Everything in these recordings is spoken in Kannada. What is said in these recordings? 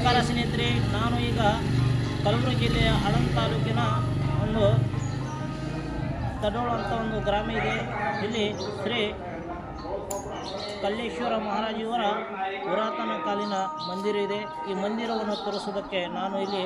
ನಮಸ್ಕಾರ ಸ್ನೇಹಿತರೆ, ನಾನು ಈಗ ಕಲಬುರಗಿ ಜಿಲ್ಲೆಯ ಆಳಂದ ತಾಲೂಕಿನ ಒಂದು ತಡೋಳ ಅಂತ ಒಂದು ಗ್ರಾಮ ಇದೆ. ಇಲ್ಲಿ ಶ್ರೀ ಕಲ್ಲೇಶ್ವರ ಮಹಾರಾಜಿಯವರ ಪುರಾತನ ಕಾಲಿನ ಮಂದಿರ ಇದೆ. ಈ ಮಂದಿರವನ್ನು ತೋರಿಸೋದಕ್ಕೆ ನಾನು ಇಲ್ಲಿ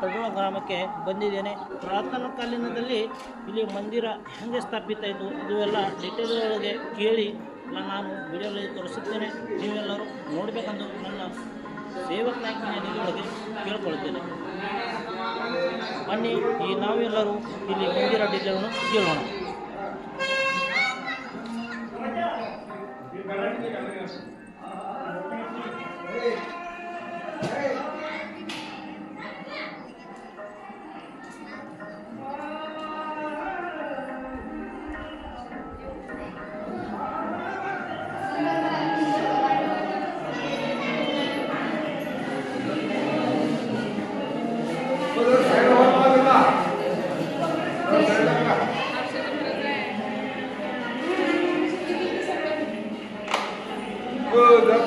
ತಡೋಳ ಗ್ರಾಮಕ್ಕೆ ಬಂದಿದ್ದೇನೆ. ಪುರಾತನ ಕಾಲಿನದಲ್ಲಿ ಇಲ್ಲಿ ಮಂದಿರ ಹೆಂಗೆ ಸ್ಥಾಪಿತ ಇದ್ದು ಇವೆಲ್ಲ ಡಿಟೇಲ್ ಒಳಗೆ ಕೇಳಿ ನಾನು ವಿಡಿಯೋದಲ್ಲಿ ತೋರಿಸುತ್ತೇನೆ. ನೀವೆಲ್ಲರೂ ನೋಡಬೇಕಂದು ನನ್ನ ಸೇವಕನಾಗಿ ನಿಮ್ಮೊಳಗೆ ಕೇಳ್ಕೊಳ್ತೇನೆ. ಬನ್ನಿ, ಈ ನಾವೆಲ್ಲರೂ ಇಲ್ಲಿ ಮಂದಿರ ಡೀಟೇಲನ್ನು ಕೇಳೋಣ.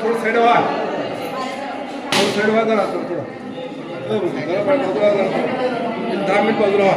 थोड़ा साइड व्हा जरा थोडं 10 मिनिट बाजूला व्हा.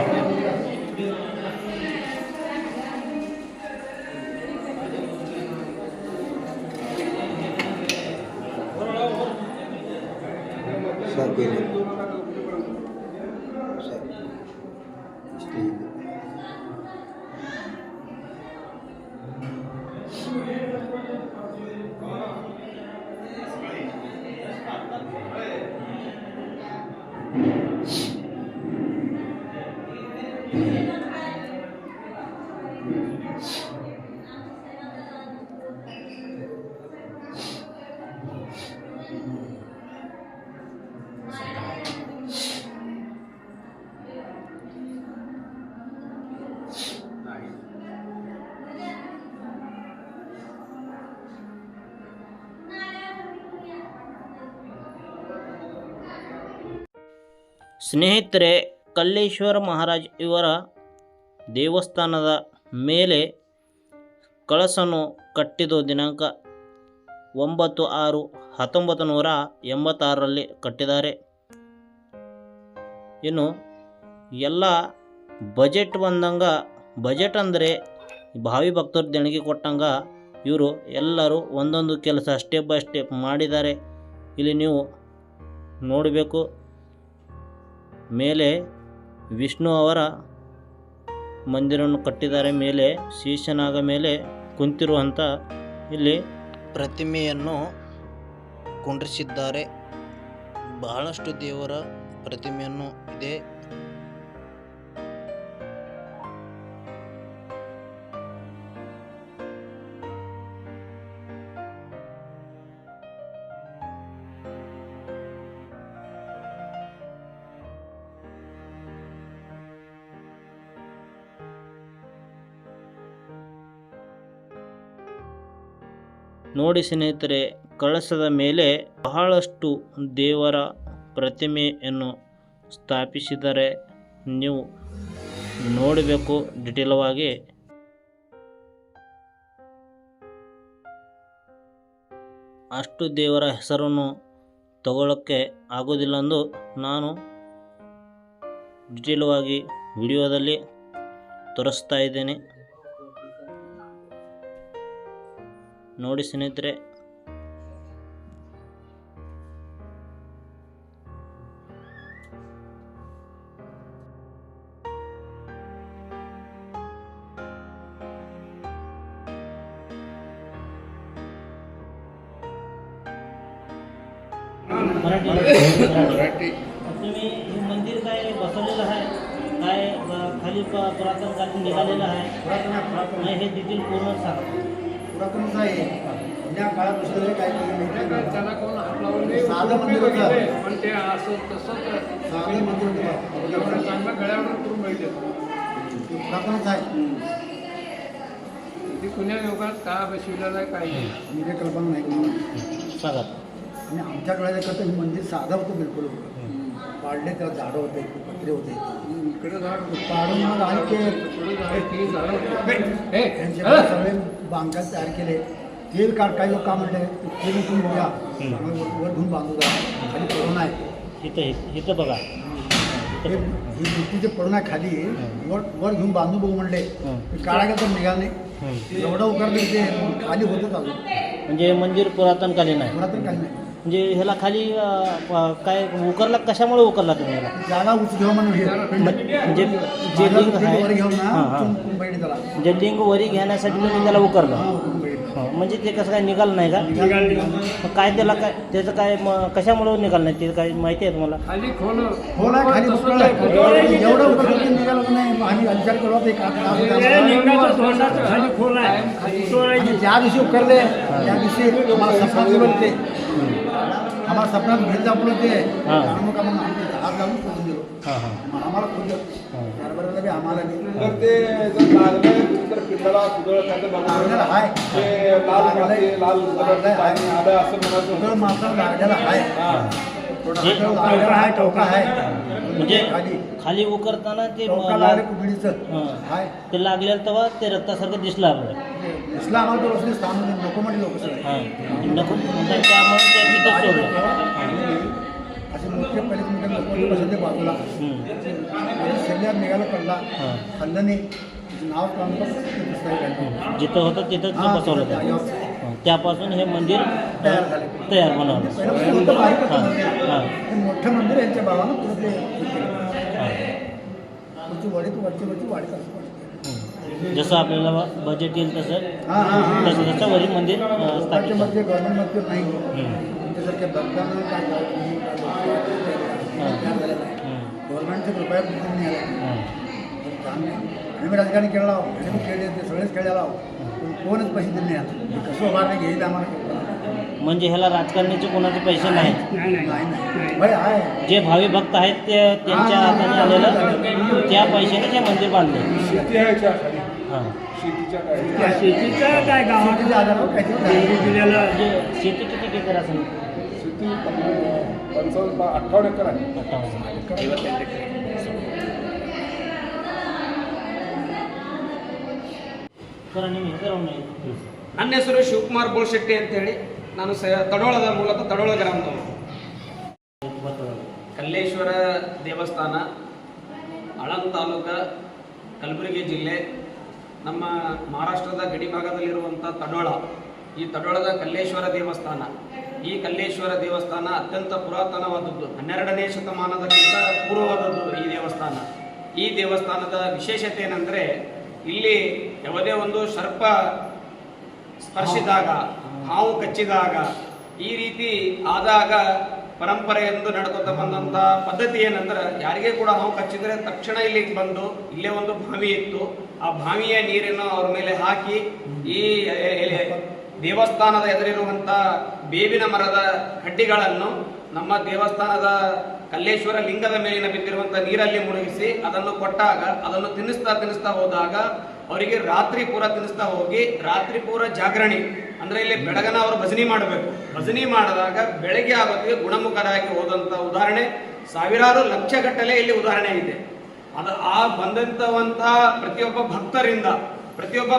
ಸ್ನೇಹಿತರೆ, ಕಲ್ಲೇಶ್ವರ ಮಹಾರಾಜ್ ಇವರ ದೇವಸ್ಥಾನದ ಮೇಲೆ ಕಳಸನ್ನು ಕಟ್ಟಿದ ದಿನಾಂಕ 9/6/1986ರಲ್ಲಿ ಕಟ್ಟಿದ್ದಾರೆ. ಇನ್ನು ಎಲ್ಲ ಬಜೆಟ್ ಬಂದಂಗ, ಬಜೆಟ್ ಅಂದರೆ ಭಾವಿ ಭಕ್ತರು ದೇಣಿಗೆ ಕೊಟ್ಟಂಗ ಇವರು ಎಲ್ಲರೂ ಒಂದೊಂದು ಕೆಲಸ ಸ್ಟೆಪ್ ಬೈ ಸ್ಟೆಪ್ ಮಾಡಿದ್ದಾರೆ. ಇಲ್ಲಿ ನೀವು ನೋಡಬೇಕು. ಮೇಲೆ ವಿಷ್ಣು ಅವರ ಮಂದಿರವನ್ನು ಕಟ್ಟಿದ್ದಾರೆ. ಮೇಲೆ ಶೀರ್ಷನಾಗ ಮೇಲೆ ಕುಂತಿರುವಂಥ ಇಲ್ಲಿ ಪ್ರತಿಮೆಯನ್ನು ಕುಂಡ್ರಿಸಿದ್ದಾರೆ. ಬಹಳಷ್ಟು ದೇವರ ಪ್ರತಿಮೆಯನ್ನು ಇದೆ. ನೋಡಿ ಸ್ನೇಹಿತರೆ, ಕಳಸದ ಮೇಲೆ ಬಹಳಷ್ಟು ದೇವರ ಪ್ರತಿಮೆಯನ್ನು ಸ್ಥಾಪಿಸಿದರೆ ನೀವು ನೋಡಬೇಕು ಡಿಟೇಲವಾಗಿ. ಅಷ್ಟು ದೇವರ ಹೆಸರನ್ನು ತಗೊಳ್ಳೋಕ್ಕೆ ಆಗೋದಿಲ್ಲ ಎಂದು ನಾನು ಡಿಟೇಲವಾಗಿ ವಿಡಿಯೋದಲ್ಲಿ ತೋರಿಸ್ತಾ ಇದ್ದೇನೆ. ನೋಡಿ ಸ್ನೇಹಿತರೆ, मराठी तुम्ही हे मंदिर काय बसवलेलं आहे, काय खाली पुरातन काळात निघालेलं आहे, नाही हे डिटेल पूर्ण सांगा. पुरातनच आहे. त्या काळात बसलेलं काय त्याला कोण हात लावले साधं मंदिर होतं. पण ते असं तसं साधं मंदिर होतं. एवढं चांगलं गळ्यावर करून बघितलं. पुरातनच आहे. ते कुण्या योगात का बसविलेलं आहे काय नाही. मी काही कल्पना नाही कोणाला. सांगा. आणि आमच्या काळात कसं हे मंदिर साधं होतं बिलकुल. पाडले त्याला झाडं होते, पत्रे होते. इकडे झाड पाडून मग आहे की पुढे झाड तीन झाडं होते. त्यांच्याकडे सगळे बांधकाम तयार केले. तेल काही लोक का म्हणले तेल उठून बघा, वर घेऊन बांधू द्या, खाली कोरोना आहे. इथं बघा हे ही भिंतीचे पडून आहे खाली वर घेऊन बांधू बघू म्हणले काळा गेला तर निघाल नाही एवढं उकारले ते खाली होतच अजून म्हणजे मंदिर पुरातनकालीन आहे. पुन्हा तर काही नाही म्हणजे ह्याला खाली काय उकरला, कशामुळे उकरला तुम्ही ह्याला? जागा उच घेऊ म्हणून हे म्हणजे जे लिंग आहे वर घेऊन ना हां, हां. बैठ त्याला जे लिंग वरी घेण्यासाठी तुम्ही त्याला उकरलं. हां उचलून बैठ म्हणजे ते कसं काय निघालं नाही का? मग काय त्याला काय त्याचं काय कशामुळे निघालं नाही ते काय माहिती आहे तुम्हाला? खाली खोल खोल आहे खाली तसंच उकरलं आहे. आहे. एवढं उकरलं निघालं नाही मग आम्ही विचार करू आता एक खाली खोल आहे आणि ज्या दिवशी उकरले त्या दिवशी आम्हाला सपनात बोलते आम्हाला सपनात भेट दाखवलं ते हां. मग आम्ही हात लावून सोडून दिलो हां हां मग आम्हाला खुद कारभाराला बी आम्हाला बी तर ते जर लागलं तर पिंडाला सुदळ खातं लागलेलं बघा आहे ते लाल माती, लाल लागलंय पाणी आहे. आलं असं म्हणायचं सगळं होतं. मात्र लागलेला आहे जे- लागलेला आहे टोका आहे म्हणजे खाली खाली उकरताना ते टोका लागले कुकडीचं हां. आहे ते लागलेलं तेव्हा ते रक्तासारखं दिसलं आपल्याला. इसला आम्हाला तो रस्ते स्थान होते नको म्हणजे लोक सगळे हां नको म्हणतात त्यामुळे ते तिथं सोडलं. असे मोठे पहिले मोठे लोक बसले बाजूला शरीरात निघायला पडला हां. खाल्लं नाही नाव काम जिथं होतं तिथंच हां, बसवलं तिथं होतं. जागेवर. हां. त्यापासून हे मंदिर तयार झाले. तयार बनवलं. पहिलं मोठं बारीक होतं हां, मंदिर. हां. ते मोठं मंदिर यांच्या भावानं पुढे ते हे केलं. हां. पुढची वडीत वरची वाढीत असं वाटतं. जसं आपल्याला बजेट येईल तसं हां हां हां तसं वरी मंदिर लोकांच्या स्थापित मध्ये गव्हर्नमेंटमध्ये नाही हं. तुमच्यासारख्या बंधानं काय हां. गव्हर्नमेंटच्या कृपया कुठून नाही आला हां. आणि मी राजकारण केलं आहो आणि मी खेळले ते सगळेच खेळलेला आहो पण कोणच पैसे दिले नाही आता कसं उभारणे घेईल आम्हाला म्हणजे ह्याला राजकारणाचे कोणाचे पैसे नाहीत. नाही नाही भाई आहे जे भावी भक्त आहेत ते त्यांच्या हाताने आलेलं त्या पैशाने ते मंदिर बांधले. शेती आहे याच्या खाली. हां. शेतीच्या काय शेतीचं काय गावात शेतीच्या आधारावर काहीतरी दिलेलं म्हणजे शेती किती एकर असेल? शेती 58 एकर आहे. 58. ಸರ್ ನಿಮ್ಮ ಹೆಸರನ್ನು ಹೇಳಿ. ನನ್ನ ಹೆಸರು ಶಿವಕುಮಾರ್ ಬೋಳ್ಶೆಟ್ಟಿ ಅಂತೇಳಿ ನಾನು ತಡೋಳದ ಮೂಲತಃ ತಡೋಳ ಗ್ರಾಮದವನು. ಕಲ್ಲೇಶ್ವರ ದೇವಸ್ಥಾನ ಆಳಂದ ತಾಲೂಕ ಕಲಬುರಗಿ ಜಿಲ್ಲೆ ನಮ್ಮ ಮಹಾರಾಷ್ಟ್ರದ ಗಡಿ ಭಾಗದಲ್ಲಿರುವಂಥ ತಡೋಳ. ಈ ತಡೋಳದ ಕಲ್ಲೇಶ್ವರ ದೇವಸ್ಥಾನ, ಈ ಕಲ್ಲೇಶ್ವರ ದೇವಸ್ಥಾನ ಅತ್ಯಂತ ಪುರಾತನವಾದದ್ದು, 12ನೇ ಶತಮಾನದಕ್ಕಿಂತ ಪೂರ್ವವಾದದ್ದು ಈ ದೇವಸ್ಥಾನ. ಈ ದೇವಸ್ಥಾನದ ವಿಶೇಷತೆ ಏನಂದರೆ ಇಲ್ಲಿ ಯಾವುದೇ ಒಂದು ಸರ್ಪ ಸ್ಪರ್ಶಿದಾಗ, ಹಾವು ಕಚ್ಚಿದಾಗ, ಈ ರೀತಿ ಆದಾಗ ಪರಂಪರೆಯೆಂದು ನಡ್ಕೊತ ಬಂದಂಥ ಪದ್ಧತಿ ಏನಂದ್ರೆ ಯಾರಿಗೆ ಕೂಡ ಹಾವು ಕಚ್ಚಿದ್ರೆ ತಕ್ಷಣ ಇಲ್ಲಿಗೆ ಬಂದು ಇಲ್ಲೇ ಒಂದು ಬಾವಿ ಇತ್ತು, ಆ ಬಾವಿಯ ನೀರನ್ನು ಅವ್ರ ಮೇಲೆ ಹಾಕಿ ಈ ದೇವಸ್ಥಾನದ ಎದುರಿರುವಂಥ ಬೇವಿನ ಮರದ ಕಡ್ಡಿಗಳನ್ನು ನಮ್ಮ ದೇವಸ್ಥಾನದ ಕಲ್ಲೇಶ್ವರ ಲಿಂಗದ ಮೇಲಿನ ಬಿದ್ದಿರುವಂಥ ನೀರಲ್ಲಿ ಮುಳುಗಿಸಿ ಅದನ್ನು ಕೊಟ್ಟಾಗ ಅದನ್ನು ತಿನ್ನಿಸ್ತಾ ಹೋದಾಗ ಅವರಿಗೆ ರಾತ್ರಿ ಪೂರ ತಿನ್ನಿಸ್ತಾ ಹೋಗಿ ರಾತ್ರಿ ಪೂರ ಜಾಗರಣಿ ಅಂದ್ರೆ ಇಲ್ಲಿ ಬೆಳಗನ ಅವರು ಭಜನಿ ಮಾಡಬೇಕು. ಭಜನಿ ಮಾಡಿದಾಗ ಬೆಳಗ್ಗೆ ಆಗೋತ್ತಿಗೆ ಗುಣಮುಖರಾಗಿ ಹೋದಂಥ ಉದಾಹರಣೆ ಸಾವಿರಾರು ಲಕ್ಷಗಟ್ಟಲೆ ಇಲ್ಲಿ ಉದಾಹರಣೆ ಇದೆ. ಆ ಬಂದಂತವಂತ ಪ್ರತಿಯೊಬ್ಬ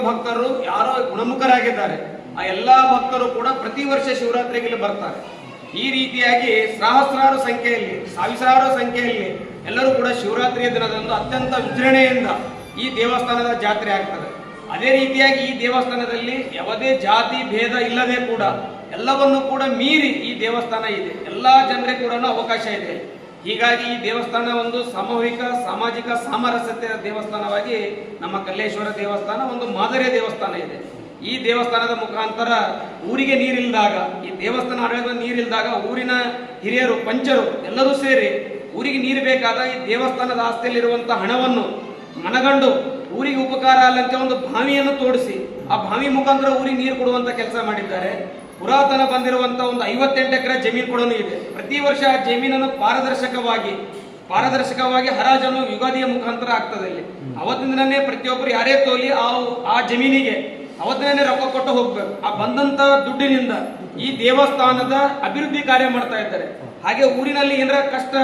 ಭಕ್ತರು ಯಾರೋ ಗುಣಮುಖರಾಗಿದ್ದಾರೆ. ಆ ಎಲ್ಲಾ ಭಕ್ತರು ಕೂಡ ಪ್ರತಿ ವರ್ಷ ಶಿವರಾತ್ರಿಗೆ ಇಲ್ಲಿ ಬರ್ತಾರೆ. ಈ ರೀತಿಯಾಗಿ ಸಹಸ್ರಾರು ಸಂಖ್ಯೆಯಲ್ಲಿ, ಸಾವಿರಾರು ಸಂಖ್ಯೆಯಲ್ಲಿ ಎಲ್ಲರೂ ಕೂಡ ಶಿವರಾತ್ರಿಯ ದಿನದಂದು ಅತ್ಯಂತ ವಿಜೃಂಭಣೆಯಿಂದ ಈ ದೇವಸ್ಥಾನದ ಜಾತ್ರೆ ಆಗ್ತದೆ. ಅದೇ ರೀತಿಯಾಗಿ ಈ ದೇವಸ್ಥಾನದಲ್ಲಿ ಯಾವುದೇ ಜಾತಿ ಭೇದ ಇಲ್ಲದೆ ಕೂಡ ಎಲ್ಲವನ್ನು ಕೂಡ ಮೀರಿ ಈ ದೇವಸ್ಥಾನ ಇದೆ. ಎಲ್ಲ ಜನರಿಗೆ ಕೂಡ ಅವಕಾಶ ಇದೆ. ಹೀಗಾಗಿ ಈ ದೇವಸ್ಥಾನ ಒಂದು ಸಾಮೂಹಿಕ ಸಾಮಾಜಿಕ ಸಾಮರಸ್ಯತೆಯ ದೇವಸ್ಥಾನವಾಗಿ ನಮ್ಮ ಕಲ್ಲೇಶ್ವರ ದೇವಸ್ಥಾನ ಒಂದು ಮಾದರಿಯ ದೇವಸ್ಥಾನ ಇದೆ. ಈ ದೇವಸ್ಥಾನದ ಮುಖಾಂತರ ಊರಿಗೆ ನೀರಿಲ್ದಾಗ, ಈ ದೇವಸ್ಥಾನ ಆಡಳಿತ ನೀರಿಲ್ದಾಗ ಊರಿನ ಹಿರಿಯರು ಪಂಚರು ಎಲ್ಲರೂ ಸೇರಿ ಊರಿಗೆ ನೀರು ಬೇಕಾದ ಈ ದೇವಸ್ಥಾನದ ಆಸ್ತಿಯಲ್ಲಿರುವಂಥ ಹಣವನ್ನು ಮನಗಂಡು ಊರಿಗೆ ಉಪಕಾರ ಅಲ್ಲಂತೆ ಒಂದು ಬಾವಿಯನ್ನು ತೋಡಿಸಿ ಆ ಬಾವಿ ಮುಖಾಂತರ ಊರಿಗೆ ನೀರು ಕೊಡುವಂತ ಕೆಲಸ ಮಾಡಿದ್ದಾರೆ. ಪುರಾತನ ಬಂದಿರುವಂತ ಒಂದು 58 ಎಕರೆ ಜಮೀನು ಕೂಡ ಇದೆ. ಪ್ರತಿ ವರ್ಷ ಆ ಜಮೀನನ್ನು ಪಾರದರ್ಶಕವಾಗಿ ಹರಾಜನ್ನು ಯುಗಾದಿಯ ಮುಖಾಂತರ ಆಗ್ತದೆ. ಇಲ್ಲಿ ಅವತ್ತಿನ ದಿನನೇ ಪ್ರತಿಯೊಬ್ಬರು ಯಾರೇ ತೋಲಿ ಆ ಜಮೀನಿಗೆ ಅವತ್ತಿನೇ ರೊಕ್ಕ ಕೊಟ್ಟು ಹೋಗ್ಬೇಕು. ಆ ಬಂದಂತ ದುಡ್ಡಿನಿಂದ ಈ ದೇವಸ್ಥಾನದ ಅಭಿವೃದ್ಧಿ ಕಾರ್ಯ ಮಾಡ್ತಾ ಇದ್ದಾರೆ. ಹಾಗೆ ಊರಿನಲ್ಲಿ ಏನಾರ ಕಷ್ಟ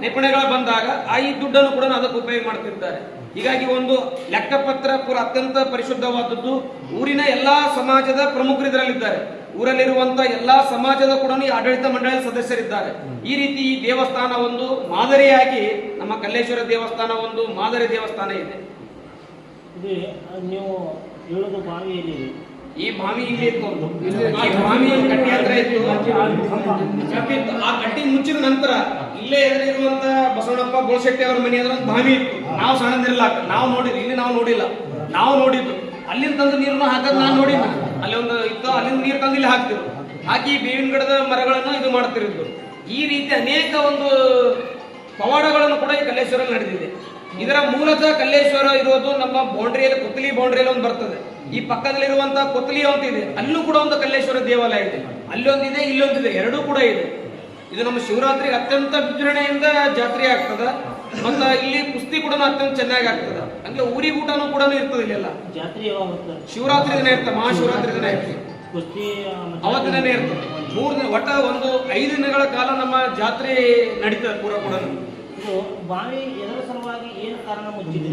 ನಿಪುಣಗಳು ಬಂದಾಗ ಈ ದುಡ್ಡನ್ನು ಕೂಡ ಅದಕ್ಕೆ ಉಪಯೋಗ ಮಾಡ್ತಿದ್ದಾರೆ. ಹೀಗಾಗಿ ಒಂದು ಲೆಕ್ಕಪತ್ರ ಪೂರ ಅತ್ಯಂತ ಪರಿಶುದ್ಧವಾದದ್ದು. ಊರಿನ ಎಲ್ಲಾ ಸಮಾಜದ ಪ್ರಮುಖರು ಇದರಲ್ಲಿದ್ದಾರೆ. ಊರಲ್ಲಿರುವಂತ ಎಲ್ಲಾ ಸಮಾಜದ ಕೂಡ ಈ ಆಡಳಿತ ಮಂಡಳಿ ಸದಸ್ಯರಿದ್ದಾರೆ. ಈ ರೀತಿ ಈ ದೇವಸ್ಥಾನ ಒಂದು ಮಾದರಿಯಾಗಿ ನಮ್ಮ ಕಲ್ಲೇಶ್ವರ ದೇವಸ್ಥಾನ ಒಂದು ಮಾದರಿ ದೇವಸ್ಥಾನ ಇದೆ. ಇದು ನೀವು ಹೇಳೋದು ಬಾವಿಯಲ್ಲಿ ಇದೆ. ಈ ಬಾವಿ ಇಲ್ಲಿ ಇತ್ತು, ಒಂದು ಈ ಬಾವಿ ಕಟ್ಟಿ ಹತ್ರ ಇತ್ತು. ಆ ಕಟ್ಟಿ ಮುಚ್ಚಿದ ನಂತರ ಇಲ್ಲೇ ಎದುರಿರುವಂತ ಬಸವಣ್ಣಪ್ಪ ಗೋಳಶೆಟ್ಟಿ ಅವರ ಮನೆ ಹತ್ರ ಒಂದು ಬಾವಿ ಇತ್ತು. ನಾವು ಸಣ್ಣದಿರಲ್ಲ, ನಾವು ನೋಡಿದ್ವಿ, ಇಲ್ಲಿ ನಾವು ನೋಡಿಲ್ಲ, ನಾವು ನೋಡಿದ್ದು ಅಲ್ಲಿಂದ ತಂದು ನೀರನ್ನು ಹಾಕೋದು ನಾನು ನೋಡಿಲ್ಲ. ಅಲ್ಲಿ ಒಂದು ಇತ್ತು, ಅಲ್ಲಿಂದ ನೀರು ತಂದು ಇಲ್ಲಿ ಹಾಕ್ತಿರು, ಹಾಕಿ ಬೇವಿನ ಗಿಡದ ಮರಗಳನ್ನು ಇದು ಮಾಡ್ತಿರೋದು. ಈ ರೀತಿ ಅನೇಕ ಒಂದು ಪವಾಡಗಳನ್ನು ಕೂಡ ಈ ಕಲ್ಲೇಶ್ವರಲ್ಲಿ ನಡೆದಿದೆ. ಇದರ ಮೂಲತಃ ಕಲ್ಲೇಶ್ವರ ಇರೋದು ನಮ್ಮ ಬೌಂಡ್ರಿಯಲ್ಲಿ, ಕೊತ್ತಲಿ ಬೌಂಡ್ರಿಯಲ್ಲಿ ಒಂದು ಬರ್ತದೆ. ಈ ಪಕ್ಕದಲ್ಲಿರುವಂತಹ ಕೊತ್ತಲಿ ಅಂತ ಇದೆ, ಅಲ್ಲೂ ಕೂಡ ಒಂದು ಕಲ್ಲೇಶ್ವರ ದೇವಾಲಯ ಇದೆ. ಅಲ್ಲೊಂದಿದೆ, ಇಲ್ಲೊಂದಿದೆ, ಎರಡೂ ಕೂಡ ಇದೆ. ಇದು ನಮ್ಮ ಶಿವರಾತ್ರಿಗೆ ಅತ್ಯಂತ ವಿಜೃಂಭಣೆಯಿಂದ ಜಾತ್ರೆ ಆಗ್ತದೆ. ಮತ್ತ ಇಲ್ಲಿ ಕುಸ್ತಿ ಕೂಡ ಅತ್ಯಂತ ಚೆನ್ನಾಗಿ ಆಗ್ತದೆ. ಹಂಗೆ ಊರಿಗೂಟನೂ ಕೂಡ ಇರ್ತದೆ ಇಲ್ಲೆಲ್ಲ. ಜಾತ್ರೆ ಯಾವಾಗ ಆಗ್ತದೆ? ಶಿವರಾತ್ರಿ ದಿನ ಇರ್ತದೆ, ಮಹಾಶಿವರಾತ್ರಿ ದಿನ ಇರ್ತದೆ, ಕುಸ್ತಿ ಅವತ್ತಿನೇ ಇರ್ತದೆ. 3 ದಿನ, ಒಟ್ಟ ಒಂದು 5 ದಿನಗಳ ಕಾಲ ನಮ್ಮ ಜಾತ್ರೆ ನಡೀತದೆ ಪೂರ ಕೂಡ. ಇದು ಬಾವಿ ಎದರ ಸಲುವಾಗಿ ಏನು ಕಾರಣ ಮುಚ್ಚಿದೆ?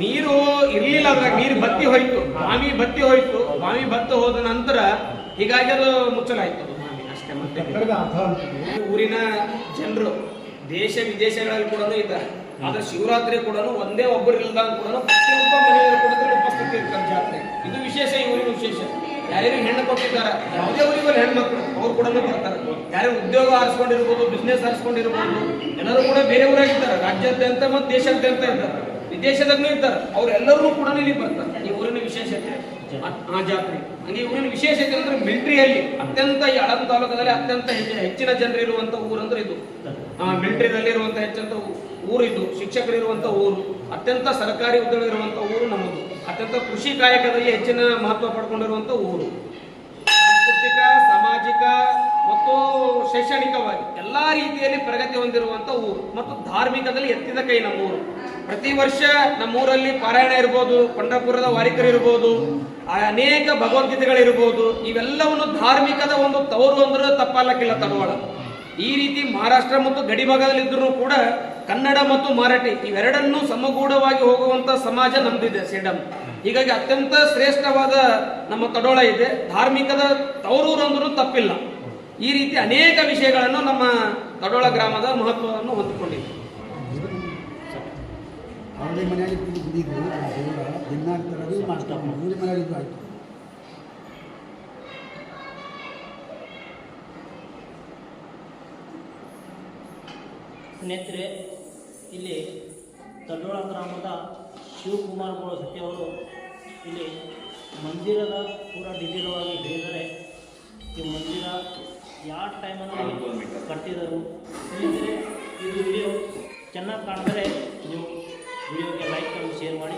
ನೀರು ಇರ್ಲಿಲ್ಲ, ಅದ್ರಾಗ ನೀರು ಬತ್ತಿ ಹೋಯ್ತು, ಬಾವಿ ಬತ್ತಿ ಹೋಯ್ತು. ಬಾವಿ ಬತ್ತಿ ಹೋದ ನಂತರ ಹೀಗಾಗಿ ಅದು ಮುಚ್ಚಲಾಯ್ತು ಅಷ್ಟೇ. ಮತ್ತೆ ಊರಿನ ಜನರು ದೇಶ ವಿದೇಶಗಳಲ್ಲಿ ಕೂಡ ಇದ್ದಾರೆ. ಆದ್ರೆ ಶಿವರಾತ್ರಿ ಕೂಡ ಒಂದೇ ಒಬ್ಬರು ಇಲ್ಲದ ಕೂಡ ಪ್ರತಿಯೊಬ್ಬ ಮನೆಯಲ್ಲಿ ಕೂಡ ಉಪಸ್ಥಿತಿ ಇರ್ತಾರೆ ಜಾತ್ರೆ. ಇದು ವಿಶೇಷ, ಈ ಊರಿನ ವಿಶೇಷ. ಯಾರ್ಯಾರು ಹೆಣ್ಣು ಕೊಟ್ಟಿದ್ದಾರೆ, ಯಾವುದೇ ಊರಿಗೂ ಹೆಣ್ಮಕ್ಳು ಅವ್ರು ಕೂಡ ಬರ್ತಾರೆ. ಯಾರು ಉದ್ಯೋಗ ಆರಿಸ್ಕೊಂಡಿರ್ಬೋದು, ಬಿಸ್ನೆಸ್ ಆರಿಸ್ಕೊಂಡಿರ್ಬೋದು, ಎಲ್ಲರೂ ಕೂಡ ಬೇರೆ ಊರಾಗಿದ್ದಾರೆ. ರಾಜ್ಯಾದ್ಯಂತ ಮತ್ತು ದೇಶಾದ್ಯಂತ ಇದ್ದಾರೆ, ವಿದೇಶದಾಗೂ ಇದ್ದಾರೆ. ಅವರೆಲ್ಲರೂ ಕೂಡ ಇಲ್ಲಿ ಬರ್ತಾರೆ. ಈ ಊರಿನ ವಿಶೇಷತೆ ಆ ಜಾತ್ರೆ. ಹಂಗೆ ಈ ಊರಿನ ವಿಶೇಷತೆ ಅಂದ್ರೆ ಮಿಲಿಟರಿಯಲ್ಲಿ ಅತ್ಯಂತ, ಈ ಆಳಂದ ತಾಲೂಕದಲ್ಲಿ ಅತ್ಯಂತ ಹೆಚ್ಚಿನ ಜನರು ಇರುವಂತ ಊರಂದ್ರೆ ಇದು. ಮಿಲಿಟರಿದಲ್ಲಿ ಇರುವಂತ ಹೆಚ್ಚಂತ ಊರು ಇದು. ಶಿಕ್ಷಕರಿರುವಂತ ಊರು, ಅತ್ಯಂತ ಸರ್ಕಾರಿ ಉದ್ಯೋಗ ಇರುವಂತ ಊರು ನಮ್ಮದು. ಅತ್ಯಂತ ಕೃಷಿ ಕಾಯಕದಲ್ಲಿ ಹೆಚ್ಚಿನ ಮಹತ್ವ ಪಡ್ಕೊಂಡಿರುವಂತ ಊರು. ಸಾಂಸ್ಕೃತಿಕ, ಸಾಮಾಜಿಕ ಮತ್ತು ಶೈಕ್ಷಣಿಕವಾಗಿ ಎಲ್ಲಾ ರೀತಿಯಲ್ಲಿ ಪ್ರಗತಿ ಹೊಂದಿರುವಂತ ಊರು ಮತ್ತು ಧಾರ್ಮಿಕದಲ್ಲಿ ಎತ್ತಿದ ಕೈ ನಮ್ಮೂರು. ಪ್ರತಿ ವರ್ಷ ನಮ್ಮೂರಲ್ಲಿ ಪಾರಾಯಣ ಇರ್ಬೋದು, ಪಂಢರಪುರದ ವಾರಿಕರು ಇರ್ಬೋದು, ಅನೇಕ ಭಗವದ್ಗೀತೆಗಳಿರ್ಬೋದು, ಇವೆಲ್ಲವನ್ನು ಧಾರ್ಮಿಕದ ಒಂದು ತವರು ಅಂದ್ರೆ ತಪ್ಪಲ್ಲಕ್ಕಿಲ್ಲ ತಡವಾಳ. ಈ ರೀತಿ ಮಹಾರಾಷ್ಟ್ರ ಮತ್ತು ಗಡಿ ಭಾಗದಲ್ಲಿದ್ದರೂ ಕೂಡ ಕನ್ನಡ ಮತ್ತು ಮರಾಠಿ ಇವೆರಡನ್ನೂ ಸಮಗೂಢವಾಗಿ ಹೋಗುವಂತ ಸಮಾಜ ನಮ್ದಿದೆ ಸೇಡಂ. ಹೀಗಾಗಿ ಅತ್ಯಂತ ಶ್ರೇಷ್ಠವಾದ ನಮ್ಮ ತಡೋಳ ಇದೆ. ಧಾರ್ಮಿಕದ ತವರೂರು ಅಂದ್ರೂ ತಪ್ಪಿಲ್ಲ. ಈ ರೀತಿ ಅನೇಕ ವಿಷಯಗಳನ್ನು ನಮ್ಮ ತಡೋಳ ಗ್ರಾಮದ ಮಹತ್ವವನ್ನು ಹೊಂದಿಕೊಂಡಿದೆ. ಅವಳಿ ಮನೆಯಾಗಿ ಗುಡಿದು ದಿನ ತರೋದು ಮಾಡ್ತಾರೆ. ಊರಿ ಮನೆಯಾಗಿದ್ದು ಆಯ್ತು. ಸ್ನೇಹಿತರೆ, ಇಲ್ಲಿ ತಡೋಳ ಗ್ರಾಮದ ಶಿವಕುಮಾರ್ ಗೋಳಶೆಟ್ಟಿ ಅವರು ಇಲ್ಲಿ ಮಂದಿರದ ಪೂರ ಡಿಟೇಲವಾಗಿ ಹೇಳಿದರೆ ಈ ಮಂದಿರ ಯಾವ ಟೈಮಲ್ಲಿ ಕಟ್ಟಿದರು. ಸ್ನೇಹಿತರೆ, ಇದು ವಿಡಿಯೋ ಚೆನ್ನಾಗಿ ಕಾಣಿದ್ರೆ ನೀವು ವಿಡಿಯೋಗೆ ಲೈಕ್ ಮಾಡಿ ಶೇರ್ ಮಾಡಿ.